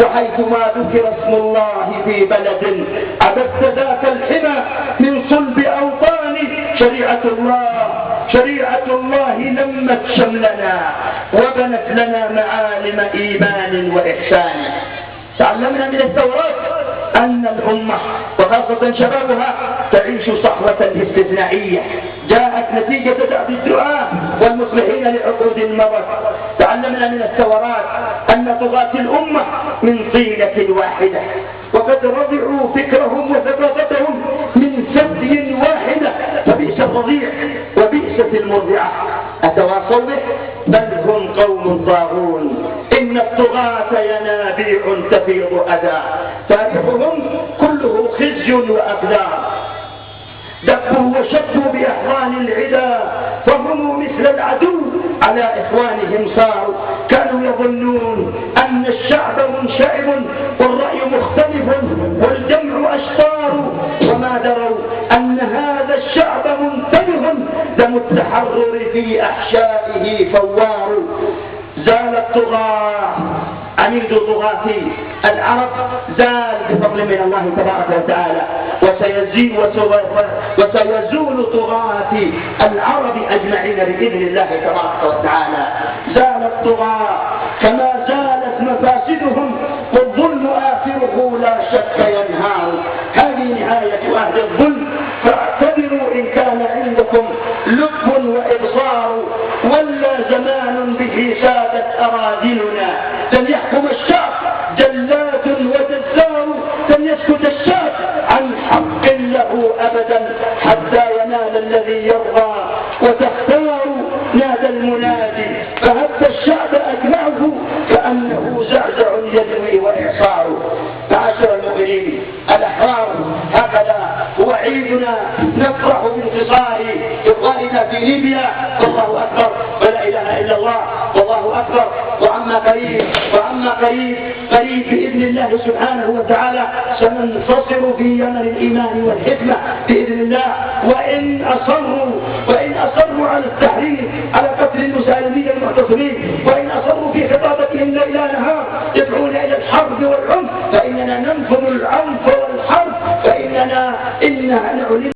وحيثما ذكر اسم الله في بلد عبثت ذاك الحمى من صلب أوطانه. شريعة الله لمت شملنا وبنت لنا معالم إيمان وإحسان. تعلمنا من الثورات أن الأمة وخاصة شبابها تعيش صحوة استثنائية جاءت نتيجة دأب الدعاة والمصلحين لعقود مضت. تعلمنا من الثورات أن طغاة الأمة من طيلة واحدة وقد رضعوا فكرهم وثقافتهم من ثدي واحدة، فبئس الرضيع وبئست المرضعة. أتواصوا به؟ بل هم قوم طاغون. إن الطغاة ينابيع تفيض أذى فاتحهم كله خزي وأقدار. دبوا وشبوا بأحوال العدا فهم مثل العدو على إخوانهم صاروا. كانوا يظنون أن الشعب منشعب والرأي مختلف والجمع أشطار، وما دروا أن هذا الشعب منتبه دم التحرر في أحشائه فوار. زال الطغاة عميد طغاة العرب زال بفضل من الله تبارك وتعالى، وسيزول طغاة العرب أجمعين بإذن الله تبارك وتعالى. زال الطغاة كما زالت مفاسدهم والظلم آخره لا شك ينهار. هذه نهاية أهل الظلم فاعتبروا إن كان عندكم لب وإبصار. ولا زمان به سادت أراذلنا لن يحكم الشعب جلاد وجزار. لن يسكت الشعب عن حق له أبدا حتى ينال الذي يرضى وتختار. نادى المنادي فهب الشعب أجمعه كأنه زعزع يدوي وإعصار. معاشر المؤمنين الأحرار، هكذا هو عيدنا نفرح بانتصار إخواننا في ليبيا. والله أكبر ولا إله إلا الله والله أكبر. وعما قريب بإذن الله سبحانه وتعالى سننتصر في يمن الإيمان والحكمة بإذن الله. وإن أصروا على التحرير على قتل المسالمين المعتصمين، وإن أصروا في خطابتهم ليل نهار يدعون إلى الحرب والعنف، فإننا ننفذ العنف والحرب، فإننا نعلن